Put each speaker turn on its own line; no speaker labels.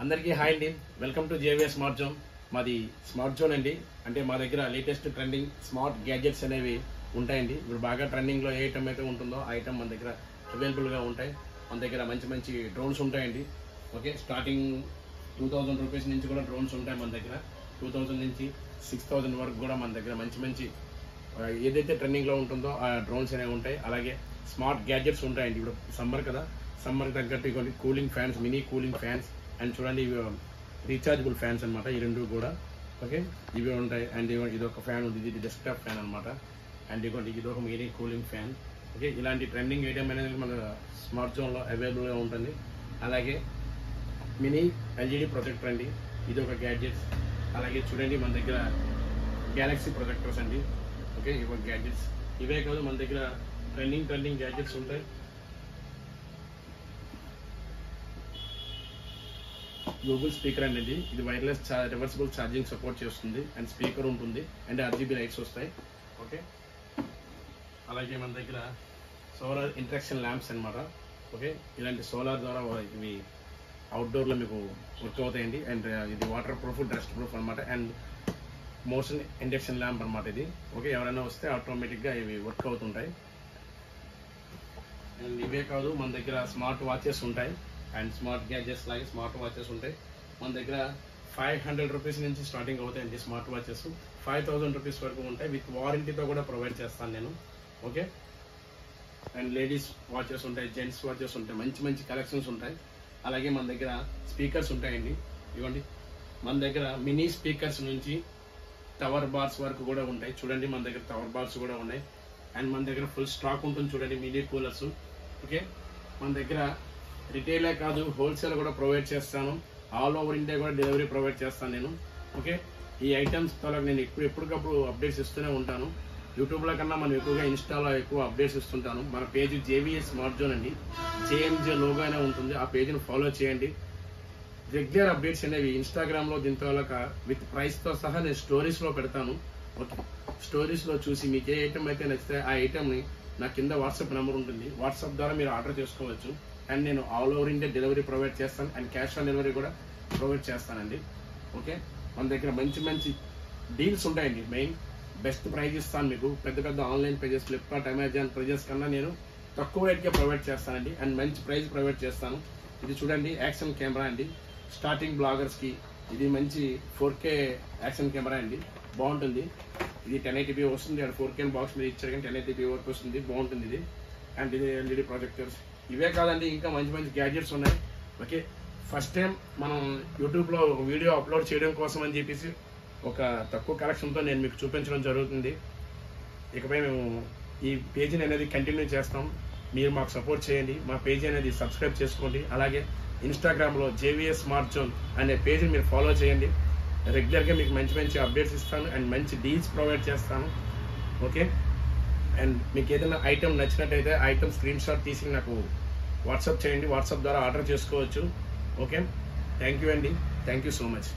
అందరికీ హాయ్ అండి. Welcome to JVS smart zone. మాది స్మార్ట్ జోన్ అండి. అంటే మా దగ్గర లేటెస్ట్ ట్రెండింగ్ స్మార్ట్ గ్యాడ్జెట్స్ అనేవి ఉంటాయండి. ఇప్పుడు బాగా ట్రెండింగ్లో ఏ ఐటమ్ అయితే ఉంటుందో ఆ ఐటమ్ మన దగ్గర అవైలబుల్గా ఉంటాయి. మన దగ్గర మంచి మంచి డ్రోన్స్ ఉంటాయండి. ఓకే, స్టార్టింగ్ 2000 రూపీస్ నుంచి కూడా డ్రోన్స్ ఉంటాయి మన దగ్గర. 2000 నుంచి 6000 వరకు కూడా మన దగ్గర మంచి మంచి ఏదైతే ట్రెండింగ్లో ఉంటుందో ఆ డ్రోన్స్ అనేవి ఉంటాయి. అలాగే స్మార్ట్ గ్యాడ్జెట్స్ ఉంటాయండి. ఇప్పుడు సమ్మర్ కదా, సమ్మర్ తగ్గట్టు ఇటువంటి cooling fans, mini cooling fans and చూడండి ఇవి రీఛార్జబుల్ ఫ్యాన్స్ అనమాట. ఈ రెండు కూడా ఓకే ఇవి ఉంటాయి. అండ్ ఇది ఒక ఫ్యాన్ ఉంది, ఇది డెస్క్టాప్ ఫ్యాన్ అనమాట. అండ్ ఇది ఒక మినీ కూలింగ్ ఫ్యాన్. ఓకే, ఇలాంటి ట్రెండింగ్ ఐటమ్ అనేది మన స్మార్ట్ జోన్లో అవైలబుల్గా ఉంటుంది. అలాగే మినీ ఎల్ఈడి ప్రొజెక్టర్ అండి, ఇది ఒక గ్యాడ్జెట్స్. అలాగే చూడండి మన దగ్గర గ్యాలక్సీ ప్రొజెక్టర్స్ అండి. ఓకే, ఇవి గ్యాడ్జెట్స్. ఇవే కాదు మన దగ్గర ట్రెండింగ్ గ్యాడ్జెట్స్ ఉంటాయి. గూగుల్ స్పీకర్ అండి, ఇది వైర్లెస్ రివర్సిబుల్ ఛార్జింగ్ సపోర్ట్ చేస్తుంది. అండ్ స్పీకర్ ఉంటుంది అండ్ RGB లైట్స్ వస్తాయి. ఓకే, అలాగే మన దగ్గర సోలార్ ఇంట్రాక్షన్ ల్యాంప్స్ అనమాట. ఓకే, ఇలాంటి సోలార్ ద్వారా ఇవి అవుట్డోర్లో మీకు వర్క్ అవుతాయండి. అండ్ ఇది వాటర్ ప్రూఫ్, డస్ట్ ప్రూఫ్ అనమాట. అండ్ మోషన్ ఇండక్షన్ ల్యాంప్ అనమాట ఇది. ఓకే, ఎవరైనా వస్తే ఆటోమేటిక్గా ఇవి వర్క్ అవుతుంటాయి. అండ్ ఇవే కాదు మన దగ్గర స్మార్ట్ వాచెస్ ఉంటాయి. అండ్ స్మార్ట్ గ్యాడ్జెట్స్ లాగే స్మార్ట్ వాచెస్ ఉంటాయి. మన దగ్గర 500 రూపీస్ నుంచి స్టార్టింగ్ అవుతాయండి స్మార్ట్ వాచెస్. 5000 రూపీస్ వరకు ఉంటాయి. విత్ వారంటీతో కూడా ప్రొవైడ్ చేస్తాను నేను. ఓకే, అండ్ లేడీస్ వాచెస్ ఉంటాయి, జెంట్స్ వాచెస్ ఉంటాయి, మంచి మంచి కలెక్షన్స్ ఉంటాయి. అలాగే మన దగ్గర స్పీకర్స్ ఉంటాయండి. ఇవ్వండి, మన దగ్గర మినీ స్పీకర్స్ నుంచి టవర్ బార్స్ వరకు కూడా ఉంటాయి. చూడండి మన దగ్గర టవర్ బార్స్ కూడా ఉన్నాయి. అండ్ మన దగ్గర ఫుల్ స్టాక్ ఉంటుంది. చూడండి మినీ కూలర్స్. ఓకే, మన దగ్గర రిటైలే కాదు హోల్సేల్ కూడా ప్రొవైడ్ చేస్తాను. ఆల్ ఓవర్ ఇండియా కూడా డెలివరీ ప్రొవైడ్ చేస్తాను నేను. ఓకే, ఈ ఐటమ్స్ ద్వారా నేను ఎప్పటికప్పుడు అప్డేట్స్ ఇస్తూనే ఉంటాను. యూట్యూబ్లో కన్నా మనం ఎక్కువగా ఇన్స్టాలో ఎక్కువ అప్డేట్స్ ఇస్తుంటాను. మన పేజ్ జేవిఎస్ స్మార్ట్ జోన్ అండి, JMJ లోగో అనే ఉంటుంది. ఆ పేజ్ని ఫాలో చేయండి. రెగ్యులర్ అప్డేట్స్ అనేవి ఇన్స్టాగ్రామ్లో దీంతో విత్ ప్రైస్తో సహా నేను స్టోరీస్లో పెడతాను. ఓకే, స్టోరీస్లో చూసి మీకు ఏ ఐటమ్ అయితే నచ్చితే ఆ ఐటమ్ని నా కింద వాట్సాప్ నెంబర్ ఉంటుంది. వాట్సాప్ ద్వారా మీరు ఆర్డర్ చేసుకోవచ్చు. అండ్ నేను all over India delivery provide చేస్తాను. అండ్ క్యాష్ ఆన్ డెలివరీ కూడా ప్రొవైడ్ చేస్తానండి. ఓకే, మన దగ్గర మంచి మంచి డీల్స్ ఉంటాయండి. మెయిన్ బెస్ట్ ప్రైజ్ ఇస్తాను మీకు. పెద్ద online pages, Flipkart, Amazon prizes కన్నా నేను తక్కువ రేట్కే ప్రొవైడ్ చేస్తానండి. అండ్ మంచి ప్రైజ్ ప్రొవైడ్ చేస్తాను. ఇది చూడండి యాక్షన్ కెమెరా అండి. స్టార్టింగ్ బ్లాగర్స్కి ఇది మంచి 4K యాక్షన్ కెమెరా అండి, బాగుంటుంది. ఇది 1080p వస్తుంది. అండ్ 4K బాక్స్ మీద ఇచ్చారు కానీ 1080p వరకు వస్తుంది, బాగుంటుంది ఇది. అండ్ ఇది LED ప్రొజెక్టర్స్. ఇవే కాదండి, ఇంకా మంచి మంచి గ్యాడ్జెట్స్ ఉన్నాయి. ఓకే, ఫస్ట్ టైం మనం యూట్యూబ్లో వీడియో అప్లోడ్ చేయడం కోసం అని చెప్పేసి ఒక తక్కువ కలెక్షన్తో నేను మీకు చూపించడం జరుగుతుంది. ఇకపై మేము ఈ పేజీని అనేది కంటిన్యూ చేస్తాం. మీరు మాకు సపోర్ట్ చేయండి. మా పేజీ అనేది సబ్స్క్రైబ్ చేసుకోండి. అలాగే ఇన్స్టాగ్రామ్లో JVS స్మార్ట్ జోన్ అనే పేజీని మీరు ఫాలో చేయండి. రెగ్యులర్గా మీకు మంచి మంచి అప్డేట్స్ ఇస్తాను అండ్ మంచి డీల్స్ ప్రొవైడ్ చేస్తాను. ఓకే, అండ్ మీకు ఏదైనా ఐటమ్ నచ్చినట్టయితే ఆ ఐటమ్ స్క్రీన్ షాట్ తీసి నాకు వాట్సాప్ చేయండి. వాట్సాప్ ద్వారా ఆర్డర్ చేసుకోవచ్చు. ఓకే, థ్యాంక్ యూ అండి. Thank you so much.